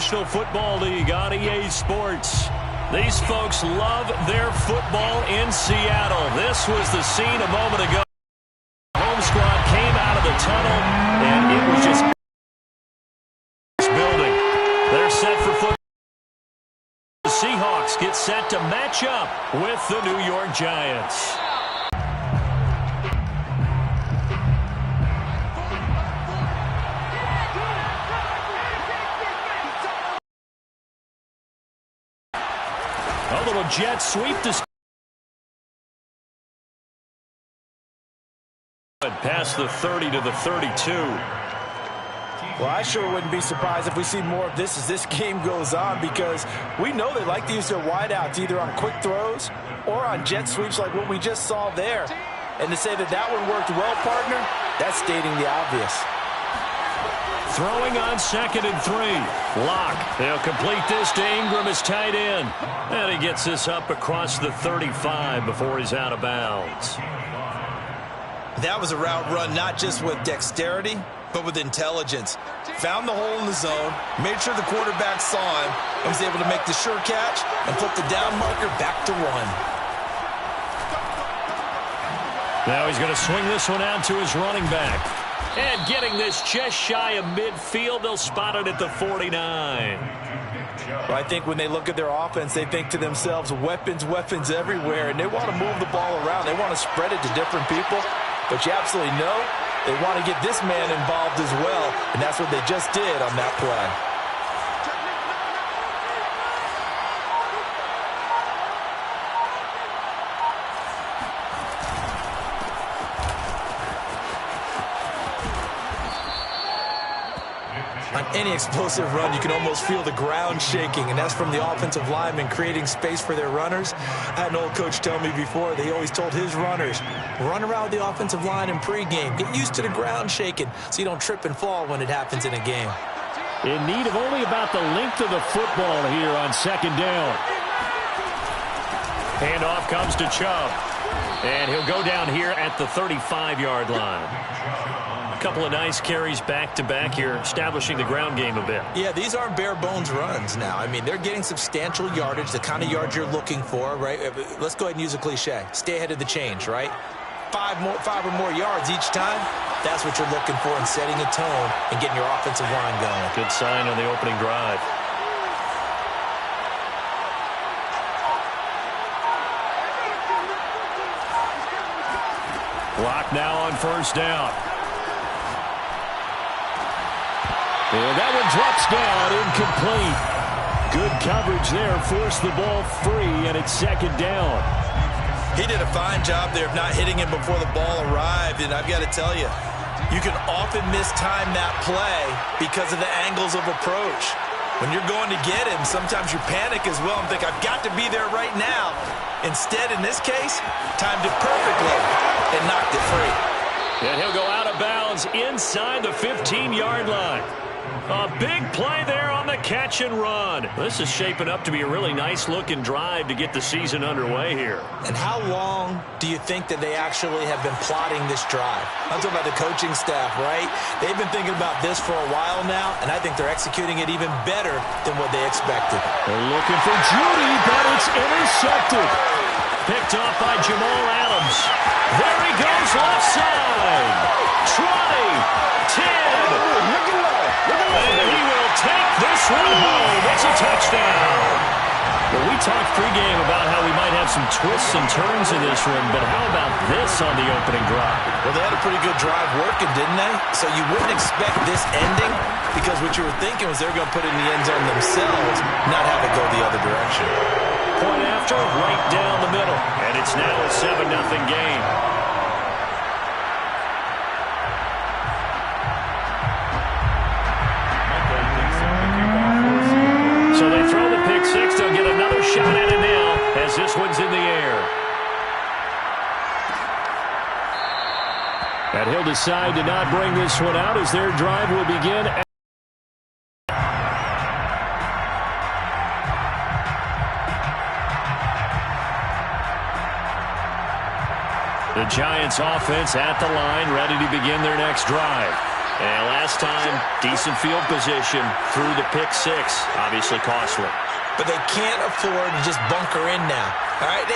National Football League on EA Sports. These folks love their football in Seattle. This was the scene a moment ago. The home squad came out of the tunnel, and it was just building. They're set for football. The Seahawks get set to match up with the New York Giants. A little jet sweep to past the 30 to the 32. Well, I sure wouldn't be surprised if we see more of this as this game goes on, because we know they like to use their wideouts either on quick throws or on jet sweeps like what we just saw there. And to say that that one worked well, partner, that's stating the obvious. Throwing on 2nd and 3. Lock. They'll complete this to Ingram as tight end. And he gets this up across the 35 before he's out of bounds. That was a route run not just with dexterity, but with intelligence. Found the hole in the zone, made sure the quarterback saw him, and was able to make the sure catch and flip the down marker back to 1. Now he's going to swing this one out to his running back. And getting this just shy of midfield, they'll spot it at the 49. Well, I think when they look at their offense, they think to themselves, weapons, weapons everywhere, and they want to move the ball around. They want to spread it to different people, but you absolutely know they want to get this man involved as well, and that's what they just did on that play. On any explosive run, you can almost feel the ground shaking, and that's from the offensive linemen creating space for their runners. I had an old coach tell me before, they always told his runners, run around with the offensive line in pregame. Get used to the ground shaking so you don't trip and fall when it happens in a game. In need of only about the length of the football here on 2nd down. Handoff comes to Chubb, and he'll go down here at the 35-yard line. A couple of nice carries back-to-back here, establishing the ground game a bit. Yeah, these aren't bare-bones runs now. I mean, they're getting substantial yardage, the kind of yards you're looking for, right? Let's go ahead and use a cliche. Stay ahead of the change, right? Five or more yards each time, that's what you're looking for in setting a tone and getting your offensive line going. Good sign on the opening drive. Lock now on 1st down. And that one drops down, incomplete. Good coverage there, forced the ball free, and it's 2nd down. He did a fine job there of not hitting him before the ball arrived, and I've got to tell you, you can often mistime that play because of the angles of approach. When you're going to get him, sometimes you panic as well and think, I've got to be there right now. Instead, in this case, timed it perfectly and knocked it free. And he'll go out of bounds inside the 15-yard line. A big play there on the catch and run. This is shaping up to be a really nice-looking drive to get the season underway here. And how long do you think that they actually have been plotting this drive? I'm talking about the coaching staff, right? They've been thinking about this for a while now, and I think they're executing it even better than what they expected. They're looking for Judy, but it's intercepted. Picked off by Jamal Adams. There he goes left side. 20, 10. And he will take this one home. It's a touchdown. Well, we talked pregame about how we might have some twists and turns in this one, but how about this on the opening drive? Well, they had a pretty good drive working, didn't they? So you wouldn't expect this ending, because what you were thinking was they're going to put it in the end zone themselves, not have it go the other direction. Point after, right down the middle. And it's now a 7-0 game. So they throw the pick six. They'll get another shot at it now as this one's in the air. And he'll decide to not bring this one out as their drive will begin. The Giants offense at the line, ready to begin their next drive. And last time, decent field position through the pick six. Obviously costly. But they can't afford to just bunker in now. All right,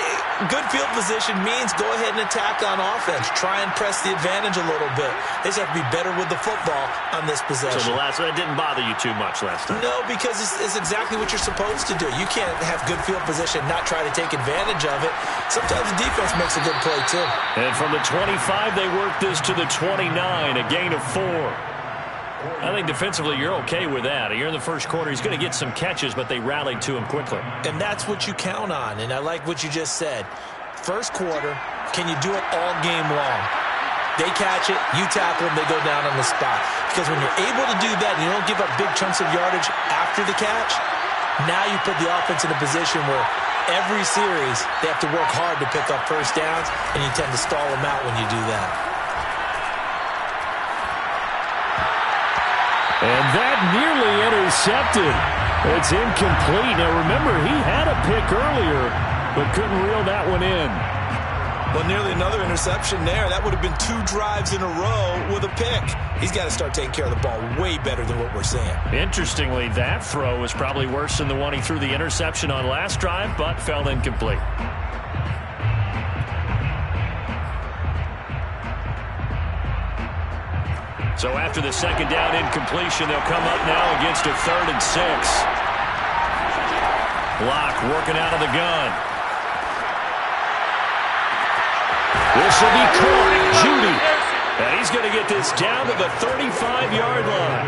good field position means go ahead and attack on offense. Try and press the advantage a little bit. They just have to be better with the football on this possession. So that didn't bother you too much last time? No, because it's exactly what you're supposed to do. You can't have good field position and not try to take advantage of it. Sometimes the defense makes a good play, too. And from the 25, they work this to the 29, a gain of 4. I think defensively you're okay with that. Here in the first quarter, he's going to get some catches, but they rallied to him quickly. And that's what you count on, and I like what you just said. First quarter, can you do it all game long? They catch it, you tackle them, they go down on the spot. Because when you're able to do that and you don't give up big chunks of yardage after the catch, now you put the offense in a position where every series they have to work hard to pick up first downs, and you tend to stall them out when you do that. And that nearly intercepted. It's incomplete. Now, remember, he had a pick earlier, but couldn't reel that one in. Well, nearly another interception there. That would have been 2 drives in a row with a pick. He's got to start taking care of the ball way better than what we're seeing. Interestingly, that throw was probably worse than the one he threw the interception on last drive, but fell incomplete. So after the second down incompletion, they'll come up now against a 3rd and 6. Block working out of the gun. This will be caught. Judy. And he's going to get this down to the 35-yard line.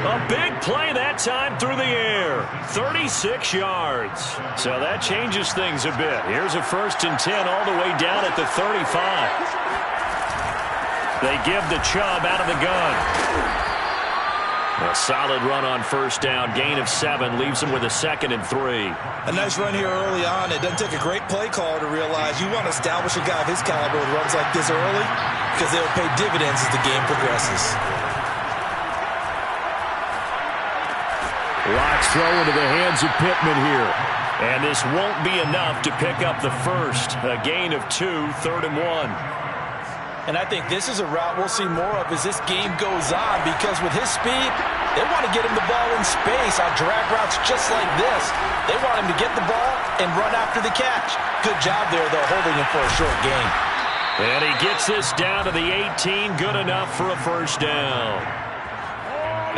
A big play that time through the air. 36 yards. So that changes things a bit. Here's a 1st and 10 all the way down at the 35. They give the Chubb out of the gun. A solid run on first down. Gain of 7 leaves him with a 2nd and 3. A nice run here early on. It doesn't take a great play caller to realize you want to establish a guy of his caliber with runs like this early because they'll pay dividends as the game progresses. Locks throw into the hands of Pittman here. And this won't be enough to pick up the first. A gain of 2, 3rd and 1. And I think this is a route we'll see more of as this game goes on because with his speed, they want to get him the ball in space on drag routes just like this. They want him to get the ball and run after the catch. Good job there, though, holding him for a short gain. And he gets this down to the 18. Good enough for a first down.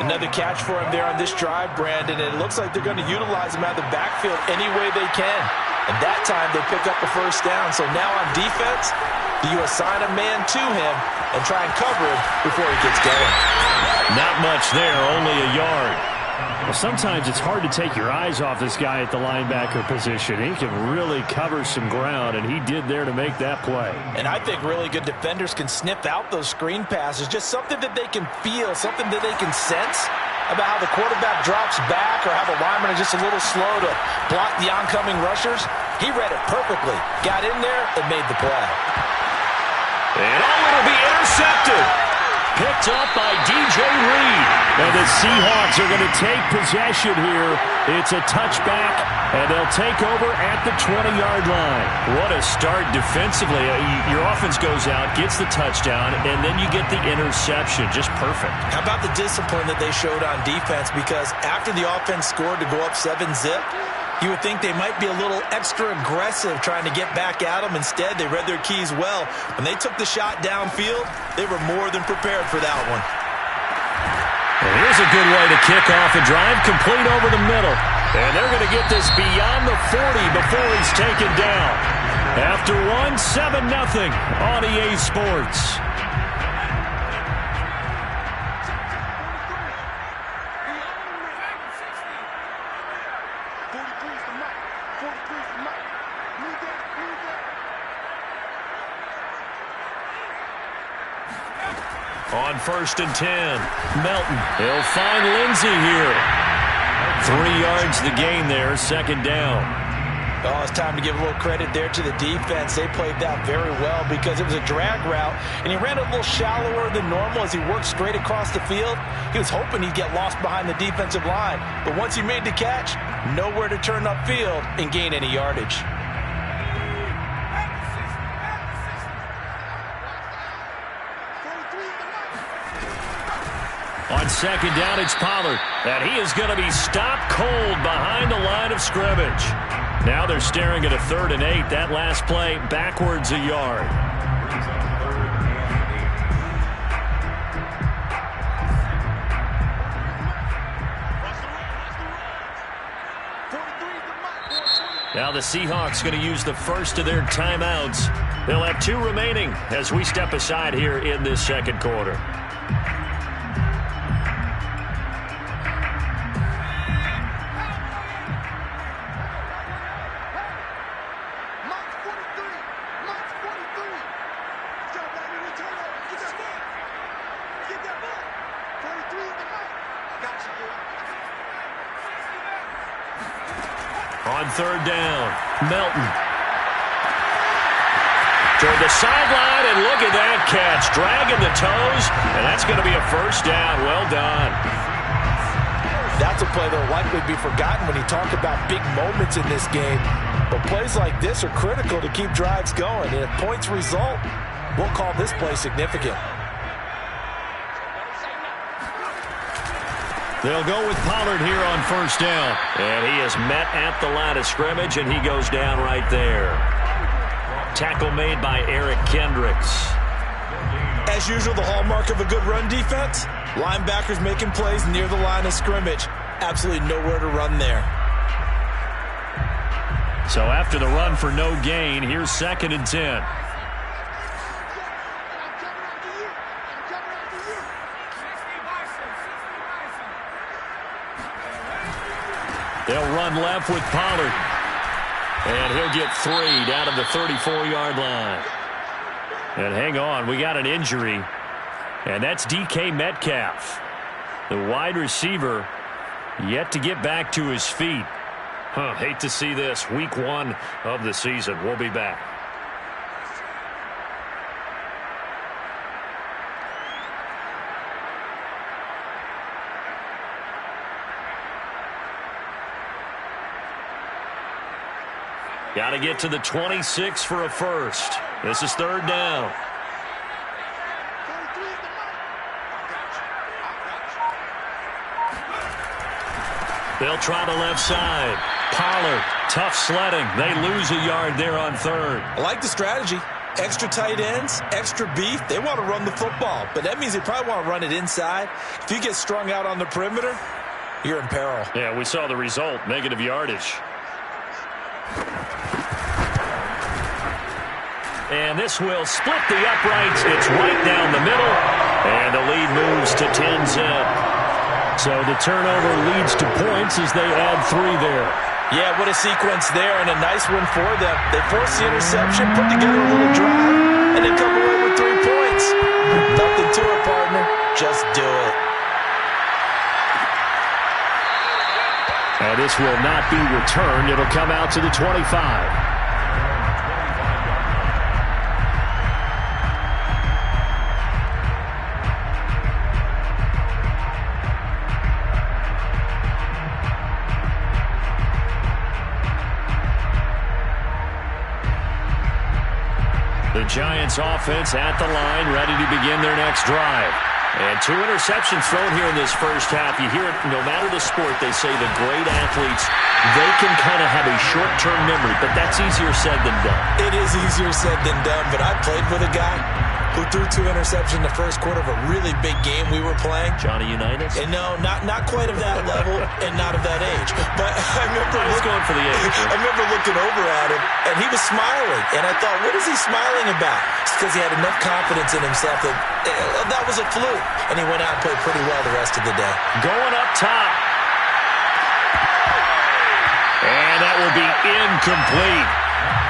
Another catch for him there on this drive, Brandon, and it looks like they're going to utilize him out of the backfield any way they can. And that time they pick up the first down. So now on defense, do you assign a man to him and try and cover him before he gets going? Not much there, only a yard. Well, sometimes it's hard to take your eyes off this guy at the linebacker position. He can really cover some ground, and he did there to make that play. And I think really good defenders can sniff out those screen passes, just something that they can feel, something that they can sense about how the quarterback drops back or how the lineman is just a little slow to block the oncoming rushers. He read it perfectly, got in there, and made the play. And it'll be intercepted. Picked up by DJ Reed. And the Seahawks are going to take possession here. It's a touchback, and they'll take over at the 20-yard line. What a start defensively. Your offense goes out, gets the touchdown, and then you get the interception. Just perfect. How about the discipline that they showed on defense? Because after the offense scored to go up 7-zip, you would think they might be a little extra aggressive trying to get back at them. Instead, they read their keys well. When they took the shot downfield, they were more than prepared for that one. And here's a good way to kick off a drive, complete over the middle. And they're going to get this beyond the 40 before he's taken down. After 7-0 on EA Sports. On 1st and 10, Melton. He'll find Lindsey here. 3 yards the gain there, 2nd down. Oh, it's time to give a little credit there to the defense. They played that very well because it was a drag route, and he ran a little shallower than normal as he worked straight across the field. He was hoping he'd get lost behind the defensive line, but once he made the catch, nowhere to turn upfield and gain any yardage. On second down, it's Pollard. And he is going to be stopped cold behind the line of scrimmage. Now they're staring at a 3rd and 8. That last play backwards a yard. Now the Seahawks going to use the first of their timeouts. They'll have 2 remaining as we step aside here in this second quarter. On 3rd down, Melton. Toward the sideline, and look at that catch. Dragging the toes, and that's going to be a 1st down. Well done. That's a play that will likely be forgotten when you talk about big moments in this game. But plays like this are critical to keep drives going. And if points result, we'll call this play significant. They'll go with Pollard here on 1st down. And he is met at the line of scrimmage, and he goes down right there. Tackle made by Eric Kendricks. As usual, the hallmark of a good run defense, linebackers making plays near the line of scrimmage. Absolutely nowhere to run there. So after the run for no gain, here's 2nd and 10. They'll run left with Pollard. And he'll get 3 down to the 34-yard line. And hang on, we got an injury. And that's DK Metcalf. The wide receiver yet to get back to his feet. Hate to see this. Week 1 of the season. We'll be back. Got to get to the 26 for a 1st. This is 3rd down. They'll try the left side. Pollard, tough sledding. They lose a yard there on 3rd. I like the strategy. Extra tight ends, extra beef. They want to run the football, but that means they probably want to run it inside. If you get strung out on the perimeter, you're in peril. Yeah, we saw the result, negative yardage. And this will split the uprights. It's right down the middle. And the lead moves to 10-zip. So the turnover leads to points as they add 3 there. Yeah, what a sequence there, and a nice one for them. They force the interception, put together a little drive, and then come away with 3 points. Nothing to it, partner. Just do it. And this will not be returned. It'll come out to the 25. The Giants offense at the line, ready to begin their next drive. And 2 interceptions thrown here in this first half. You hear it, no matter the sport, they say the great athletes, they can kind of have a short-term memory, but that's easier said than done. It is easier said than done, but I played with a guy who threw 2 interceptions in the first quarter of a really big game we were playing. Johnny Unitas? And no, not quite of that level and not of that age. But I remember going for the age. I remember looking over at him, and he was smiling. And I thought, what is he smiling about? It's because he had enough confidence in himself that that was a fluke. And he went out and played pretty well the rest of the day. Going up top. And that will be incomplete.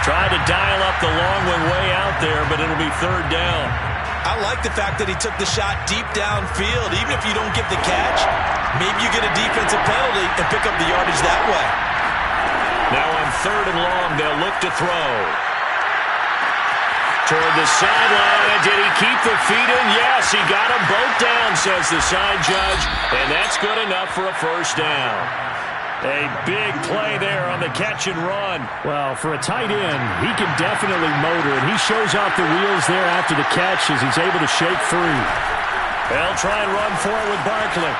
Tried to dial up the long one way out there, but it'll be 3rd down. I like the fact that he took the shot deep downfield. Even if you don't get the catch, maybe you get a defensive penalty and pick up the yardage that way. Now on 3rd and long, they'll look to throw. Toward the sideline. Did he keep the feet in? Yes, he got them both down, says the side judge. And that's good enough for a 1st down. A big play there on the catch and run. Well, for a tight end, he can definitely motor, and he shows off the wheels there after the catch as he's able to shake free. They'll try and run for it with Barkley.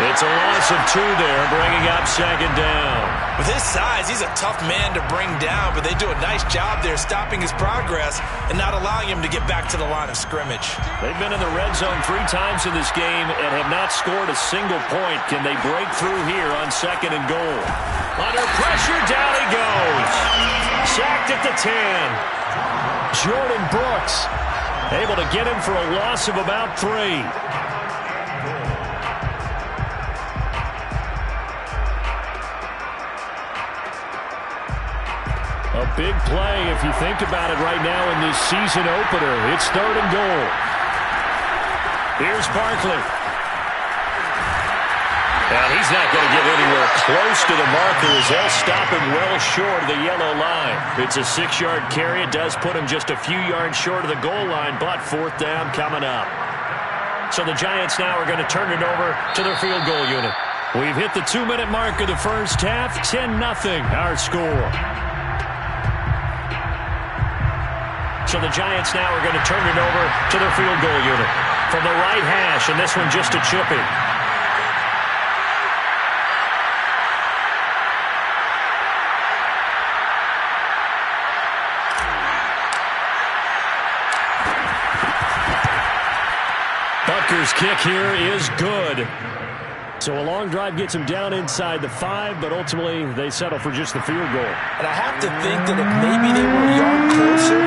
It's a loss of 2 there, bringing up second down. With his size, he's a tough man to bring down, but they do a nice job there stopping his progress and not allowing him to get back to the line of scrimmage. They've been in the red zone 3 times in this game and have not scored a single point. Can they break through here on second and goal? Under pressure, down he goes. Sacked at the 10. Jordan Brooks able to get him for a loss of about 3. A big play if you think about it right now in this season opener. It's third and goal. Here's Barkley. And he's not going to get anywhere close to the marker as they'll stop him well short of the yellow line. It's a 6-yard carry. It does put him just a few yards short of the goal line, but fourth down coming up. So the Giants now are going to turn it over to their field goal unit. We've hit the 2-minute mark of the first half. 10-0 our score. So the Giants now are going to turn it over to their field goal unit. From the right hash, and this one just a chippy. Butker's kick here is good. So a long drive gets him down inside the 5, but ultimately they settle for just the field goal. And I have to think that if maybe they were a yard closer,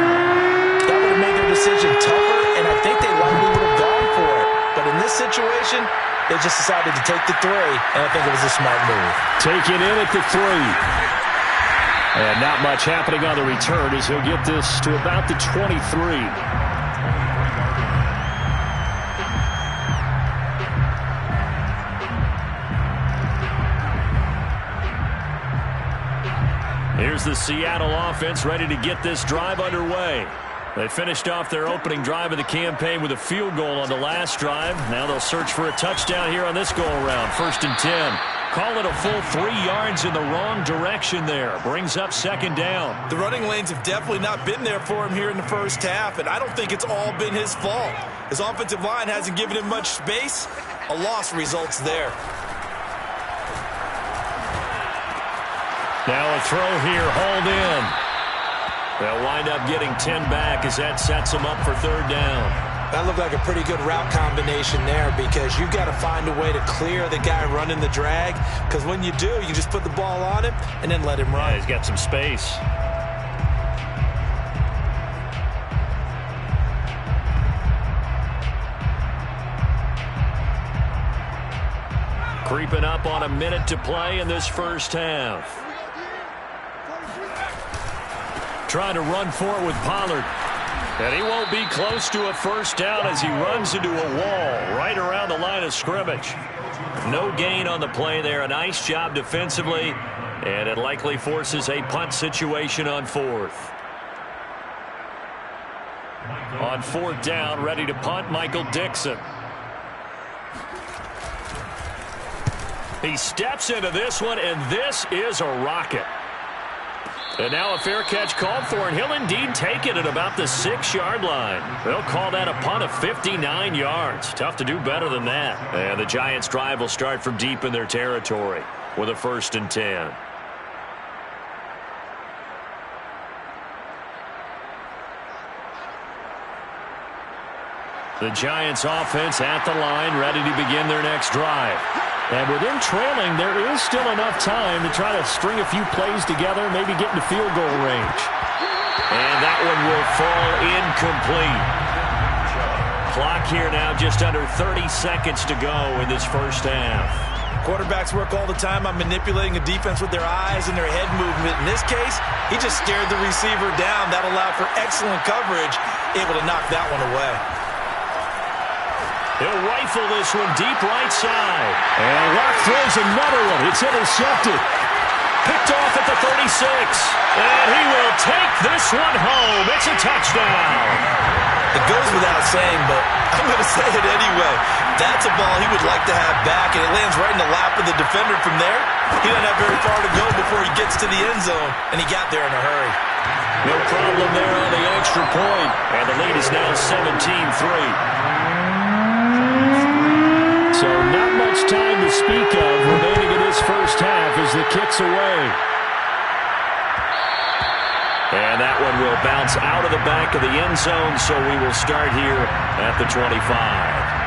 that would have made their decision tougher, and I think they likely would have gone for it. But in this situation, they just decided to take the 3, and I think it was a smart move. Take it in at the 3. And not much happening on the return as he'll get this to about the 23. Here's the Seattle offense ready to get this drive underway. They finished off their opening drive of the campaign with a field goal on the last drive. Now they'll search for a touchdown here on this go-around. 1st and 10. Call it a full 3 yards in the wrong direction there. Brings up second down. The running lanes have definitely not been there for him here in the first half, and I don't think it's all been his fault. His offensive line hasn't given him much space. A loss results there. Now a throw here, hauled in. They'll wind up getting 10 back as that sets them up for third down. That looked like a pretty good route combination there because you've got to find a way to clear the guy running the drag, because when you do, you just put the ball on him and then let him run. Yeah, he's got some space. Creeping up on a minute to play in this first half. Trying to run for it with Pollard. And he won't be close to a first down as he runs into a wall right around the line of scrimmage. No gain on the play there. A nice job defensively. And it likely forces a punt situation on 4th. On 4th down, ready to punt, Michael Dixon. He steps into this one, and this is a rocket. And now a fair catch called for, and he'll indeed take it at about the 6-yard line. They'll call that a punt of 59 yards. Tough to do better than that. And the Giants' drive will start from deep in their territory with a 1st and 10. The Giants' offense at the line, ready to begin their next drive. And with them trailing, there is still enough time to try to string a few plays together, maybe get into field goal range. And that one will fall incomplete. Clock here now just under 30 seconds to go in this first half. Quarterbacks work all the time on manipulating a defense with their eyes and their head movement. In this case, he just stared the receiver down. That allowed for excellent coverage, able to knock that one away. He'll rifle this one deep right side. And Locke throws another one. It's intercepted. Picked off at the 36. And he will take this one home. It's a touchdown. It goes without saying, but I'm going to say it anyway. That's a ball he would like to have back, and it lands right in the lap of the defender from there. He doesn't have very far to go before he gets to the end zone, and he got there in a hurry. No problem there on the extra point, and the lead is now 17-3. So not much time to speak of remaining in this first half as the kick's away. And that one will bounce out of the back of the end zone, so we will start here at the 25.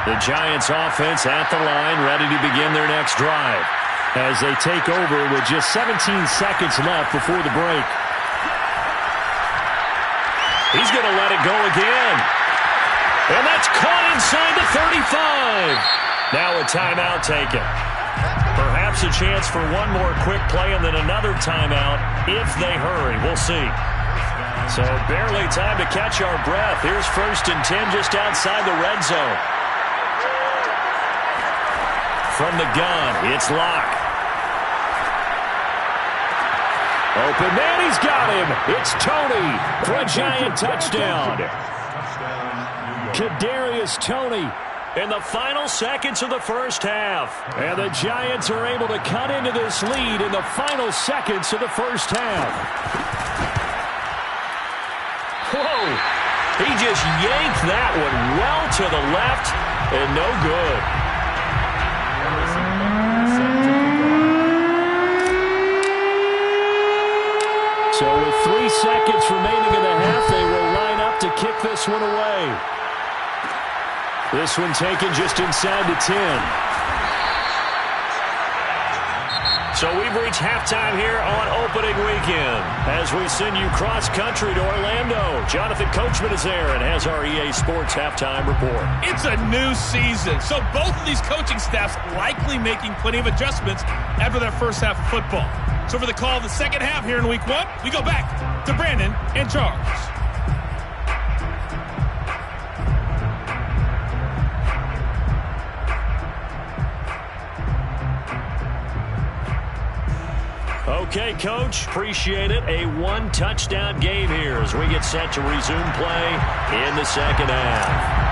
The Giants offense at the line, ready to begin their next drive as they take over with just 17 seconds left before the break. He's going to let it go again. And that's caught inside the 35. Now a timeout taken. Perhaps a chance for one more quick play and then another timeout if they hurry. We'll see. So barely time to catch our breath. Here's 1st and 10 just outside the red zone. From the gun, it's Locke. Open man, he's got him. It's Toney for a Giant touchdown. Kadarius Toney in the final seconds of the first half. And the Giants are able to cut into this lead in the final seconds of the first half. Whoa! He just yanked that one well to the left and no good. So with 3 seconds remaining in the half, they will line up to kick this one away. This one taken just inside the 10. So we've reached halftime here on opening weekend as we send you cross-country to Orlando. Jonathan Coachman is there and has our EA Sports halftime report. It's a new season, so both of these coaching staffs likely making plenty of adjustments after their first half of football. So for the call of the second half here in Week 1, we go back to Brandon and Charles. Okay, Coach, appreciate it. A one-touchdown game here as we get set to resume play in the second half.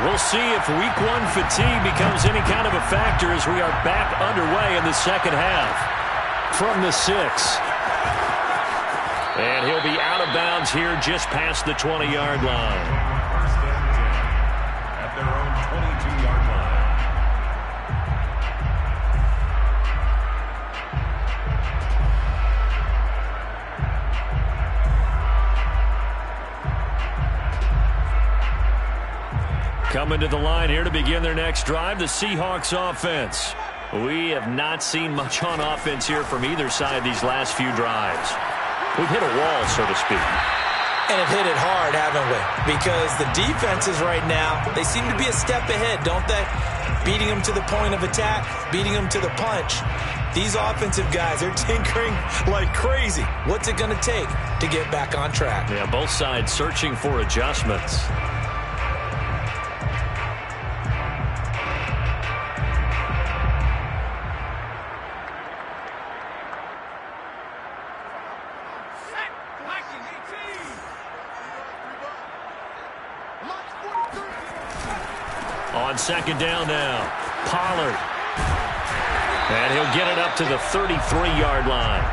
We'll see if Week 1 fatigue becomes any kind of a factor as we are back underway in the second half. From the 6. And he'll be out of bounds here just past the 20-yard line. At their own 22-yard line. Coming to the line here to begin their next drive, the Seahawks offense. We have not seen much on offense here from either side these last few drives. We've hit a wall, so to speak. And have hit it hard, haven't we? Because the defenses right now, they seem to be a step ahead, don't they? Beating them to the point of attack, beating them to the punch. These offensive guys, they're tinkering like crazy. What's it going to take to get back on track? Yeah, both sides searching for adjustments. On second down now, Pollard. And he'll get it up to the 33-yard line.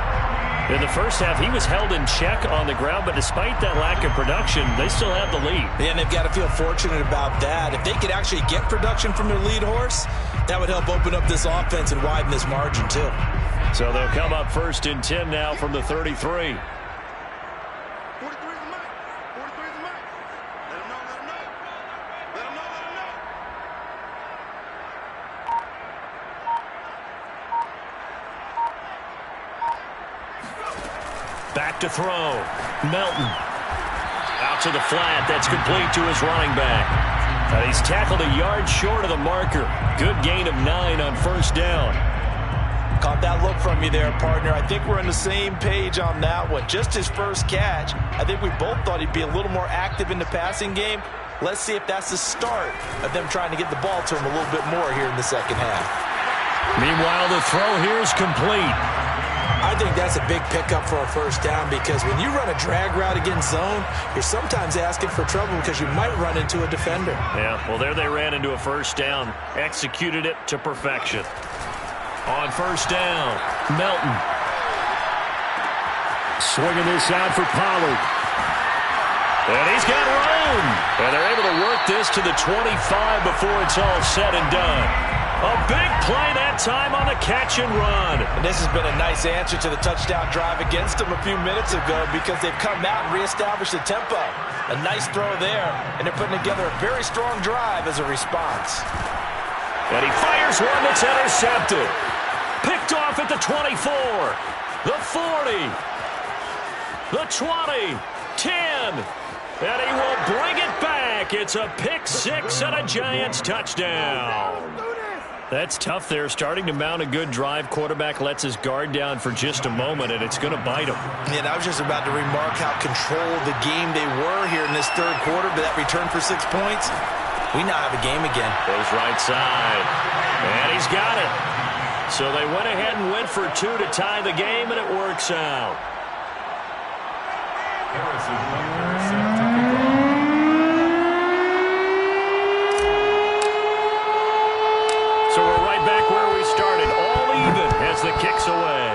In the first half, he was held in check on the ground, but despite that lack of production, they still have the lead. Yeah, and they've got to feel fortunate about that. If they could actually get production from their lead horse, that would help open up this offense and widen this margin, too. So they'll come up 1st and 10 now from the 33. Back to throw. Melton. Out to the flat. That's complete to his running back. And he's tackled a yard short of the marker. Good gain of 9 on first down. Caught that look from you there, partner. I think we're on the same page on that one. Just his first catch. I think we both thought he'd be a little more active in the passing game. Let's see if that's the start of them trying to get the ball to him a little bit more here in the second half. Meanwhile, the throw here is complete. I think that's a big pickup for a first down because when you run a drag route against zone, you're sometimes asking for trouble because you might run into a defender. Yeah, well, there they ran into a first down. Executed it to perfection. On first down, Melton. Swinging this out for Pollard. And he's got room. And they're able to work this to the 25 before it's all said and done. A big play that time on the catch and run. And this has been a nice answer to the touchdown drive against them a few minutes ago because they've come out and reestablished the tempo. A nice throw there, and they're putting together a very strong drive as a response. And he fires one that's intercepted. Picked off at the 24, the 40, the 20, 10. And he will bring it back. It's a pick six and a Giants touchdown. That's tough there. Starting to mount a good drive. Quarterback lets his guard down for just a moment, and it's going to bite him. And I was just about to remark how controlled the game they were here in this third quarter, but that return for 6 points, we now have a game again. Goes right side. And he's got it. So they went ahead and went for 2 to tie the game, and it works out. So we're right back where we started, all even as the kick's away.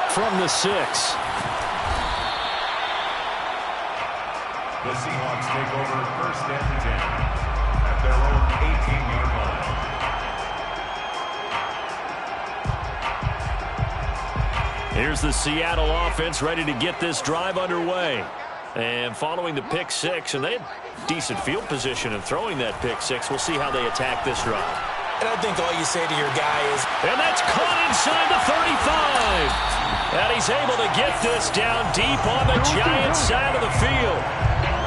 From the 6. The Seahawks take over first and 10 at their own 18-yard line. Here's the Seattle offense ready to get this drive underway. And following the pick six, and they had decent field position in throwing that pick six. We'll see how they attack this drive. And I think all you say to your guy is, and that's caught inside the 35. And he's able to get this down deep on the Giants side of the field.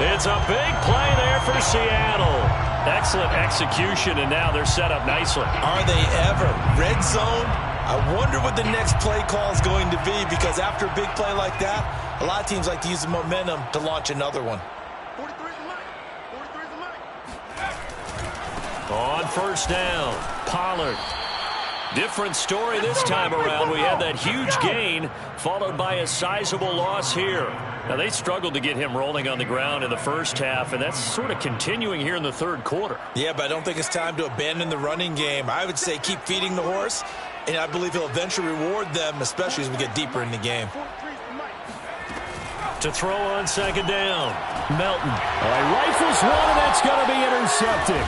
It's a big play there for Seattle. Excellent execution, and now they're set up nicely. Are they ever? Red zone? I wonder what the next play call is going to be because after a big play like that, a lot of teams like to use the momentum to launch another one. On first down, Pollard. Different story this time around. We had that huge gain followed by a sizable loss here. Now, they struggled to get him rolling on the ground in the first half, and that's sort of continuing here in the third quarter. Yeah, but I don't think it's time to abandon the running game. I would say keep feeding the horse, and I believe he'll eventually reward them, especially as we get deeper in the game. To throw on second down, Melton. Rifles one, and that's going to be intercepted.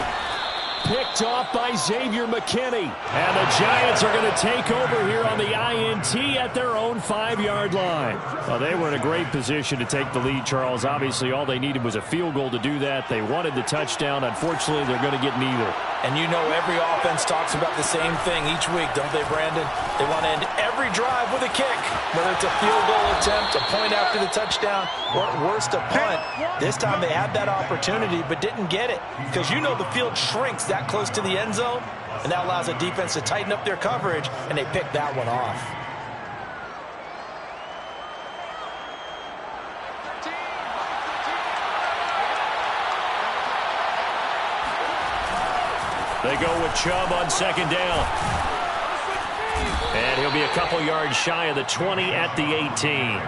Picked off by Xavier McKinney. And the Giants are going to take over here on the INT at their own 5-yard line. Well, they were in a great position to take the lead, Charles. Obviously, all they needed was a field goal to do that. They wanted the touchdown. Unfortunately, they're going to get neither. And you know every offense talks about the same thing each week, don't they, Brandon? They want to end every drive with a kick, whether it's a field goal attempt, a point after the touchdown, or at worst, a punt. This time they had that opportunity but didn't get it because you know the field shrinks that close to the end zone, and that allows the defense to tighten up their coverage, and they picked that one off. They go with Chubb on second down. And he'll be a couple yards shy of the 20 at the 18.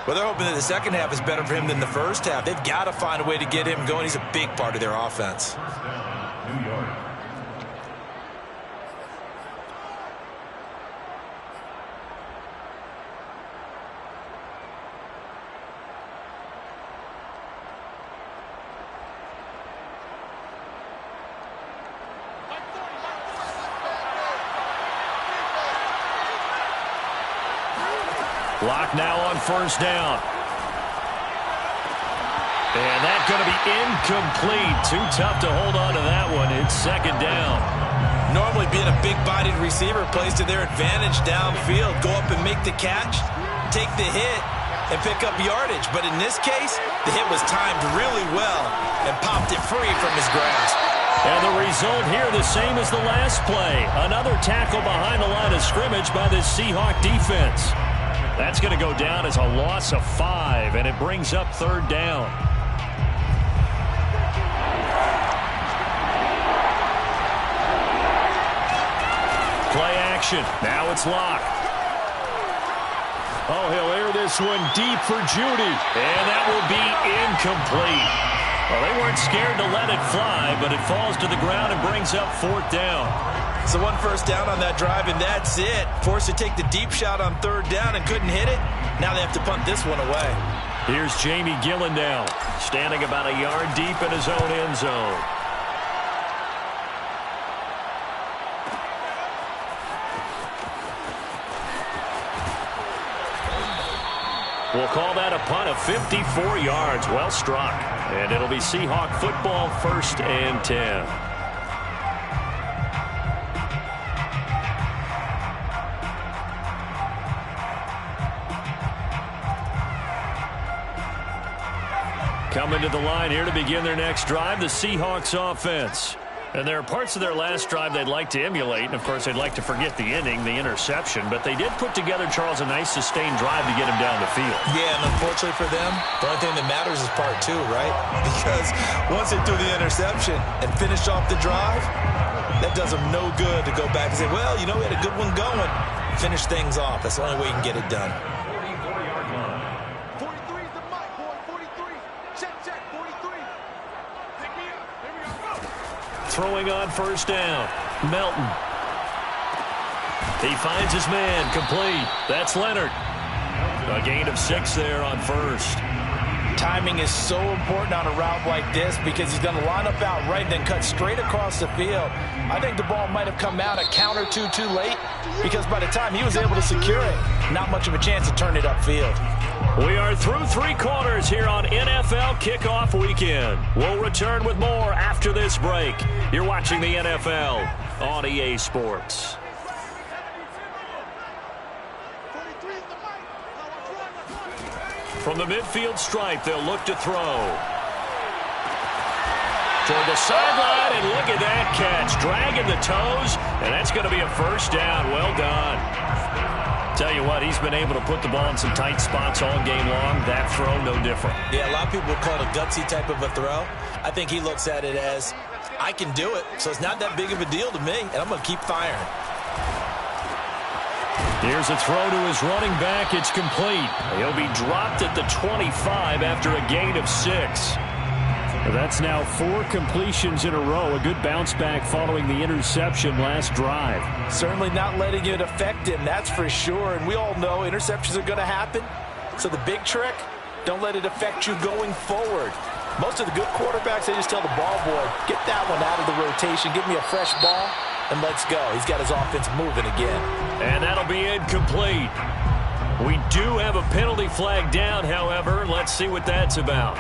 Well, they're hoping that the second half is better for him than the first half. They've got to find a way to get him going. He's a big part of their offense. New York. Block now on first down. And that's going to be incomplete. Too tough to hold on to that one. It's second down. Normally being a big-bodied receiver plays to their advantage downfield. Go up and make the catch, take the hit, and pick up yardage. But in this case, the hit was timed really well and popped it free from his grasp. And the result here the same as the last play. Another tackle behind the line of scrimmage by this Seahawk defense. That's going to go down as a loss of 5, and it brings up 3rd down. Play action. Now it's Locke. Oh, he'll air this one deep for Judy. And that will be incomplete. Well, they weren't scared to let it fly, but it falls to the ground and brings up 4th down. So 1 first down on that drive, and that's it. Forced to take the deep shot on 3rd down and couldn't hit it. Now they have to punt this one away. Here's Jamie Gillendow, standing about a yard deep in his own end zone. We'll call that a punt of 54 yards. Well struck. And it'll be Seahawk football, 1st and 10. Coming to the line here to begin their next drive, the Seahawks offense. And there are parts of their last drive they'd like to emulate. And, of course, they'd like to forget the ending, the interception. But they did put together, Charles, a nice sustained drive to get him down the field. Yeah, and unfortunately for them, the only thing that matters is part 2, right? Because once they threw the interception and finished off the drive, that does them no good to go back and say, well, you know, we had a good one going. Finish things off. That's the only way you can get it done. Throwing on 1st down. Melton. He finds his man. Complete. That's Leonard. A gain of 6 there on 1st. Timing is so important on a route like this because he's going to line up out right and then cut straight across the field. I think the ball might have come out a count or two too late because by the time he was able to secure it, not much of a chance to turn it upfield. We are through 3 quarters here on NFL Kickoff Weekend. We'll return with more after this break. You're watching the NFL on EA Sports. From the midfield stripe, they'll look to throw. Toward the sideline, and look at that catch. Dragging the toes, and that's going to be a 1st down. Well done. Tell you what, he's been able to put the ball in some tight spots all game long. That throw, no different. Yeah, a lot of people call it a gutsy type of a throw. I think he looks at it as, I can do it, so it's not that big of a deal to me, and I'm going to keep firing. Here's a throw to his running back. It's complete. He'll be dropped at the 25 after a gain of 6. That's now 4 completions in a row. A good bounce back following the interception last drive. Certainly not letting it affect him, that's for sure. And we all know interceptions are going to happen. So the big trick, don't let it affect you going forward. Most of the good quarterbacks, they just tell the ball boy, get that one out of the rotation, give me a fresh ball, and let's go. He's got his offense moving again. And that'll be incomplete. We do have a penalty flag down, however. Let's see what that's about.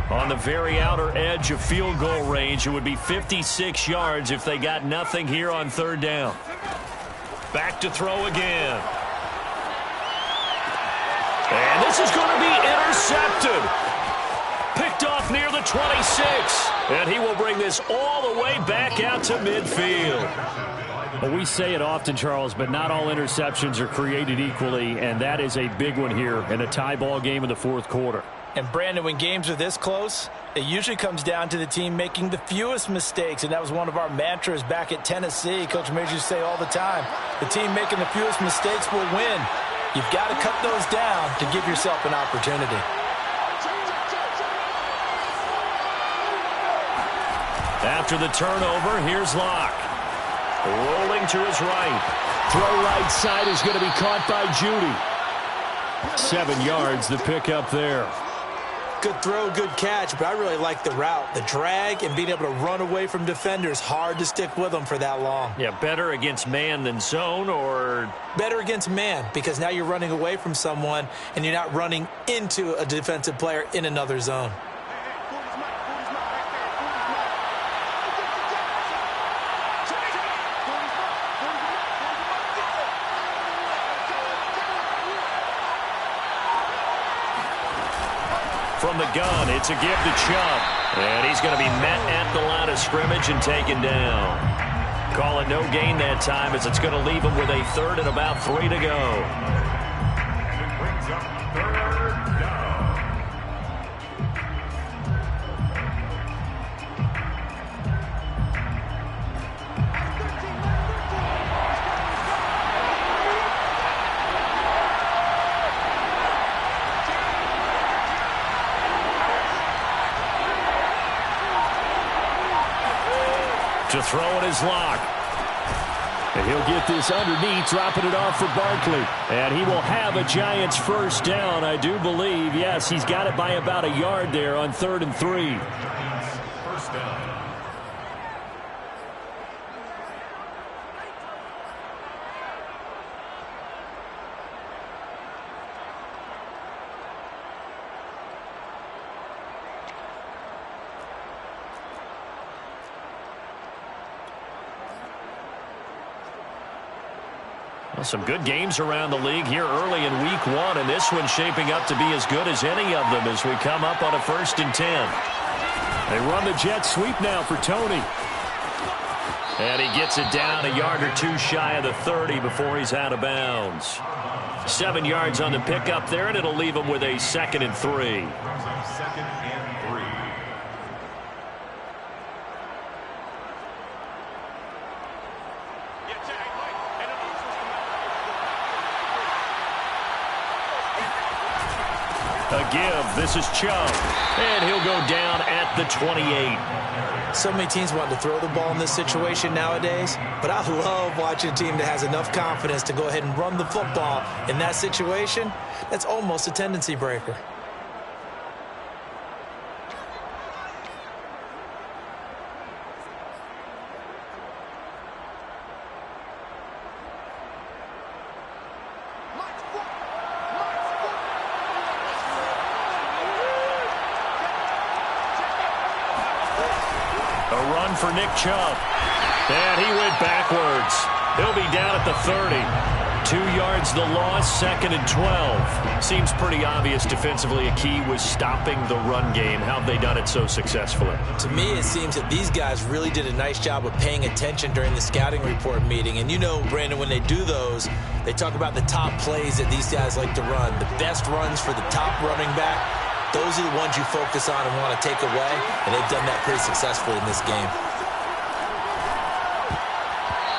On the very outer edge of field goal range, it would be 56 yards if they got nothing here on 3rd down. Back to throw again. And this is going to be intercepted. Picked off near the 26. And he will bring this all the way back out to midfield. Well, we say it often, Charles, but not all interceptions are created equally, and that is a big one here in a tie ball game in the 4th quarter. And, Brandon, when games are this close, it usually comes down to the team making the fewest mistakes, and that was one of our mantras back at Tennessee. Coach Major used to say all the time, the team making the fewest mistakes will win. You've got to cut those down to give yourself an opportunity. After the turnover, here's Locke. Rolling to his right. Throw right side is going to be caught by Judy. 7 yards, the pickup there. Good throw, good catch, but I really like the route. The drag and being able to run away from defenders, hard to stick with them for that long. Yeah, better against man than zone, or? Better against man, because now you're running away from someone and you're not running into a defensive player in another zone. from the gun. It's a give to Chubb. And he's going to be met at the line of scrimmage and taken down. Call it no gain that time as it's going to leave him with a third and about 3 to go. It brings up third down. To throw in his lock. And he'll get this underneath, dropping it off for Barkley. And he will have a Giants first down, I do believe. Yes, he's got it by about a yard there on 3rd and 3. Giants first down. Well, some good games around the league here early in week 1, and this one's shaping up to be as good as any of them as we come up on a 1st and 10. They run the jet sweep now for Tony. And he gets it down a yard or 2 shy of the 30 before he's out of bounds. 7 yards on the pickup there, and it'll leave him with a 2nd and 3. Brings up 2nd and 3. A give. This is Chubb. And he'll go down at the 28. So many teams want to throw the ball in this situation nowadays, but I love watching a team that has enough confidence to go ahead and run the football in that situation. That's almost a tendency breaker. A run for Nick Chubb. And he went backwards. He'll be down at the 30. 2 yards the loss, 2nd and 12. Seems pretty obvious defensively a key was stopping the run game. How have they done it so successfully? To me, it seems that these guys really did a nice job of paying attention during the scouting report meeting. And you know, Brandon, when they do those, they talk about the top plays that these guys like to run. The best runs for the top running back. Those are the ones you focus on and want to take away, and they've done that pretty successfully in this game.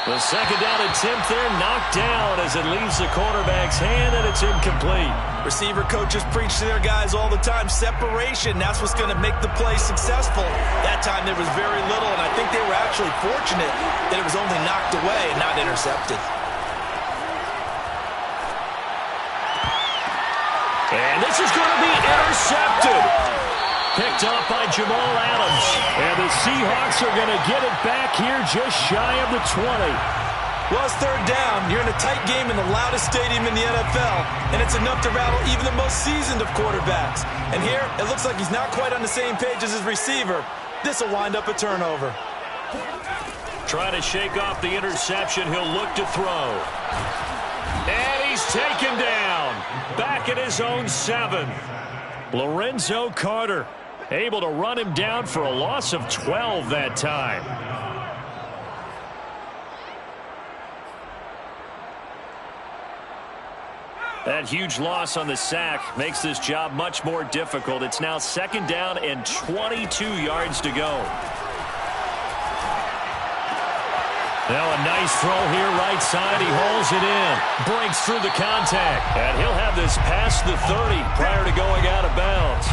The 2nd down attempt there knocked down as it leaves the quarterback's hand, and it's incomplete. Receiver coaches preach to their guys all the time. Separation, that's what's going to make the play successful. That time there was very little, and I think they were actually fortunate that it was only knocked away and not intercepted. And this is going to be intercepted. Picked off by Jamal Adams. And the Seahawks are going to get it back here just shy of the 20. Well, it's 3rd down. You're in a tight game in the loudest stadium in the NFL, and it's enough to rattle even the most seasoned of quarterbacks. And here, it looks like he's not quite on the same page as his receiver. This will wind up a turnover. Trying to shake off the interception. He'll look to throw. And he's taken down. Back at his own 7. Lorenzo Carter able to run him down for a loss of 12 that time. That huge loss on the sack makes this job much more difficult. It's now 2nd down and 22 yards to go. Now a nice throw here right side. He hauls it in. Breaks through the contact. And he'll have this past the 30 prior to going out of bounds.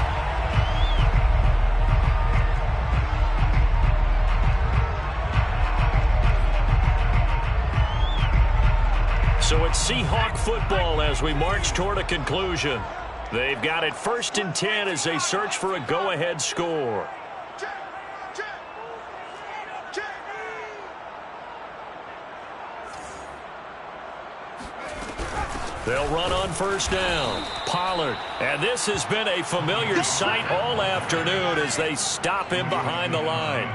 So it's Seahawk football as we march toward a conclusion. They've got it 1st and 10 as they search for a go-ahead score. They'll run on 1st down. Pollard. And this has been a familiar sight all afternoon as they stop him behind the line.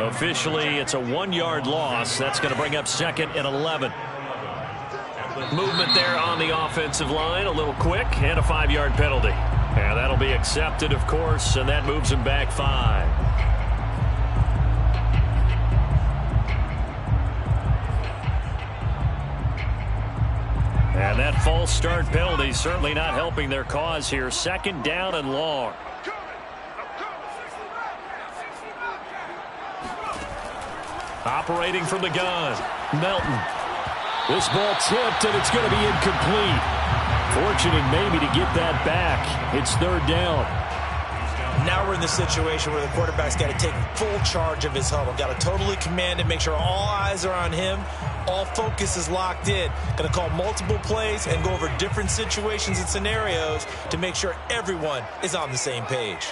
Officially, it's a 1-yard loss. That's going to bring up 2nd and 11. Movement there on the offensive line. A little quick and a 5-yard penalty. And that'll be accepted, of course, and that moves him back 5. And that false start penalty certainly not helping their cause here. 2nd down and long. Operating from the gun, Melton. This ball tipped, and it's going to be incomplete. Fortunate maybe to get that back. It's 3rd down. Now we're in the situation where the quarterback's got to take full charge of his huddle. Got to totally command it, make sure all eyes are on him. All focus is locked in. Going to call multiple plays and go over different situations and scenarios to make sure everyone is on the same page.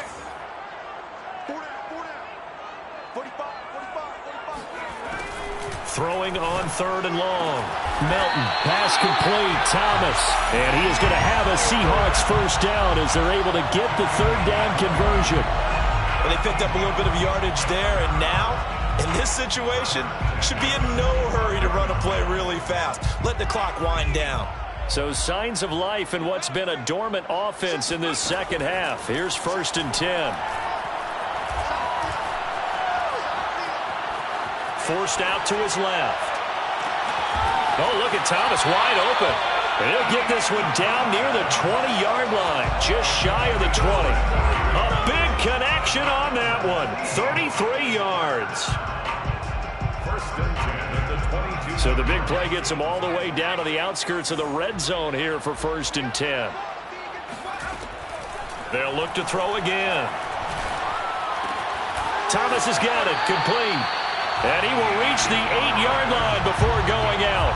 Throwing on 3rd and long. Melton, pass complete, Thomas. And he is going to have a Seahawks 1st down as they're able to get the 3rd down conversion. Well, they picked up a little bit of yardage there, and now, in this situation, should be in no hurry to run a play really fast. Let the clock wind down. So signs of life in what's been a dormant offense in this 2nd half. Here's 1st and 10. Forced out to his left. Oh, look at Thomas wide open. And he'll get this one down near the 20-yard line, just shy of the 20. A big connection on that one. 33 yards. 1st and 10 at the 22. So the big play gets him all the way down to the outskirts of the red zone here for 1st and 10. They'll look to throw again. Thomas has got it, complete. And he will reach the 8-yard line before going out.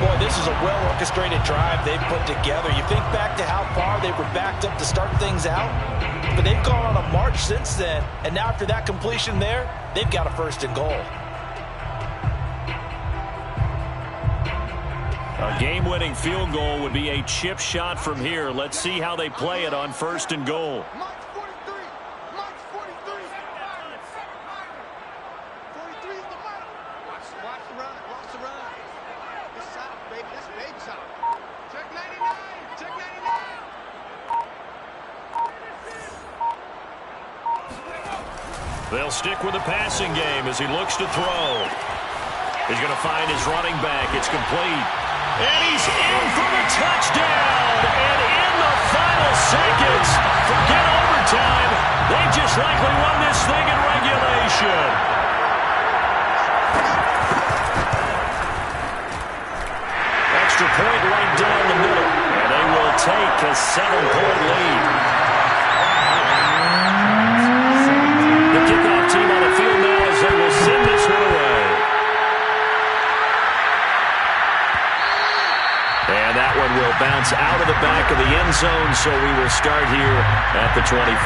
Boy, this is a well-orchestrated drive they've put together. You think back to how far they were backed up to start things out, but they've gone on a march since then, and now after that completion there, they've got a 1st and goal. A game-winning field goal would be a chip shot from here. Let's see how they play it on 1st and goal. They'll stick with the passing game as he looks to throw. He's going to find his running back. It's complete. And he's in for the touchdown. And in the final seconds, forget overtime. They just likely won this thing in regulation. Extra point right down the middle. And they will take a 7-point lead. The kickoff team on the field now as they will send this one away. And that one will bounce out of the back of the end zone, so we will start here at the 25.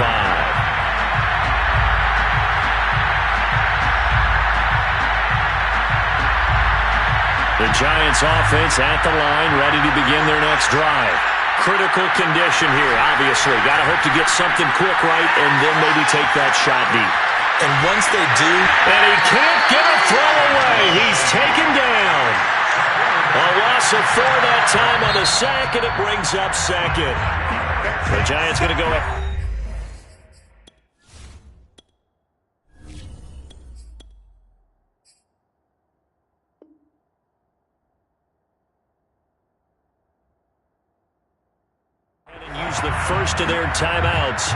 The Giants offense at the line, ready to begin their next drive. Critical condition here, obviously. Got to hope to get something quick right and then maybe take that shot deep. And once they do, and he can't get a throw away. He's taken down. A loss of 4 that time on the sack, and it brings up 2nd. The Giants going to go up. The first of their timeouts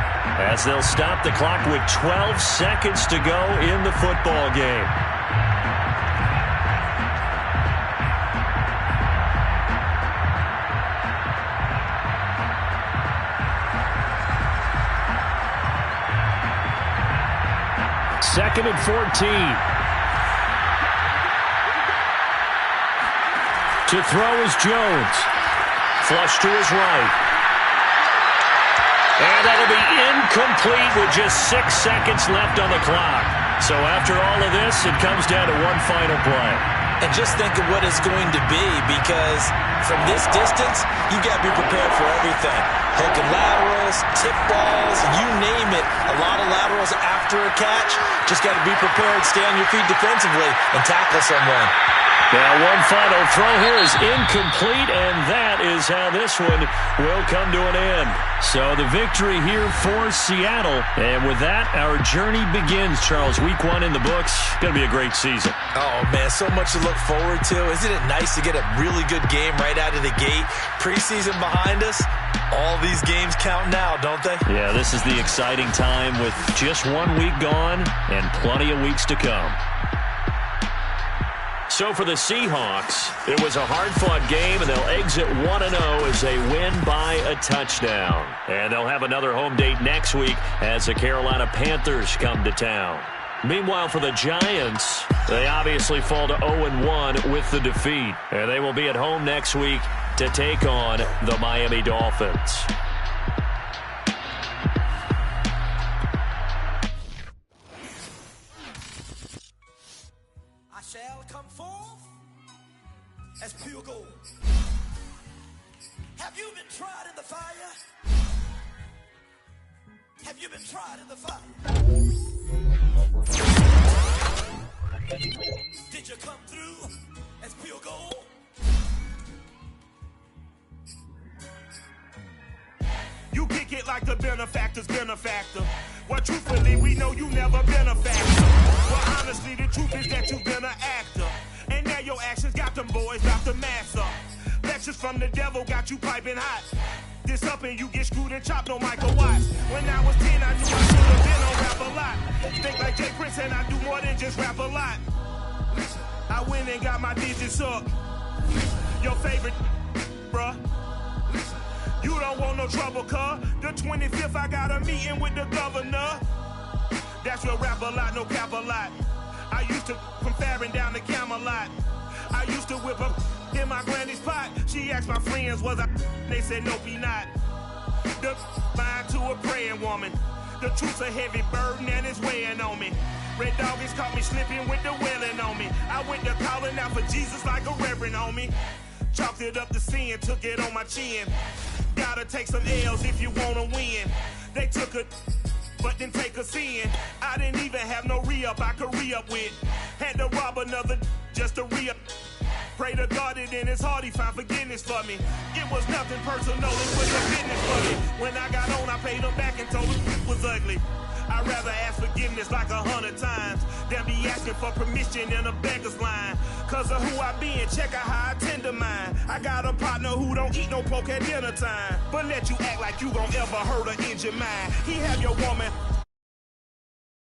as they'll stop the clock with 12 seconds to go in the football game. Second and 14. To throw is Jones. Flush to his right. And that'll be incomplete with just 6 seconds left on the clock. So after all of this, it comes down to one final play. and just think of what it's going to be, because from this distance, you've got to be prepared for everything. Hook and laterals, tip balls, you name it. A lot of laterals after a catch. Just got to be prepared, stay on your feet defensively, and tackle someone. Now one final throw here is incomplete, and that is how this one will come to an end. So the victory here for Seattle. And with that, our journey begins, Charles. Week 1 in the books. Going to be a great season. Oh, man, so much to look forward to. Isn't it nice to get a really good game right out of the gate? Preseason behind us. All these games count now, don't they? Yeah, this is the exciting time with just 1 week gone and plenty of weeks to come. So for the Seahawks, it was a hard-fought game, and they'll exit 1-0 as they win by a touchdown. And they'll have another home date next week as the Carolina Panthers come to town. Meanwhile, for the Giants, they obviously fall to 0-1 with the defeat. And they will be at home next week to take on the Miami Dolphins. Come forth as pure gold. Have you been tried in the fire? Have you been tried in the fire? Did you come through as pure gold? You kick it like the benefactor's benefactor. Well, truthfully, we know you never been a factor. Well, honestly, the truth is that you've been an actor. And now your actions got them boys dropped the mask up. Lectures from the devil got you piping hot. This up and you get screwed and chopped on Michael Watts. When I was 10, I knew I should have been on rap a lot. Think like Jay Prince and I do more than just rap a lot. I went and got my digits up. Your favorite, bruh. You don't want no trouble, cuz. The 25th, I got a meeting with the governor. That's real rap a lot, no cap a lot. I used to from Farron down to Camelot. I used to whip up in my granny's pot. She asked my friends, was I? They said, nope, he not. The line to a praying woman. The truth's a heavy burden and it's weighing on me. Red Doggies caught me slipping with the wailing on me. I went to calling out for Jesus like a reverend on me. Chalked it up to sin, took it on my chin. Gotta take some L's if you wanna win. They took a but didn't take us in. I didn't even have no re-up I could re-up with. Had to rob another just to re-up. Pray to God that in his heart he found forgiveness for me. It was nothing personal, it was a business for me. When I got on, I paid him back and told him it was ugly. I'd rather ask forgiveness like 100 times than be asking for permission in a beggar's line. Cause of who I be and check out how I tend to mine. I got a partner who don't eat no pork at dinner time, but let you act like you gon' ever hurt or injure mine. He have your woman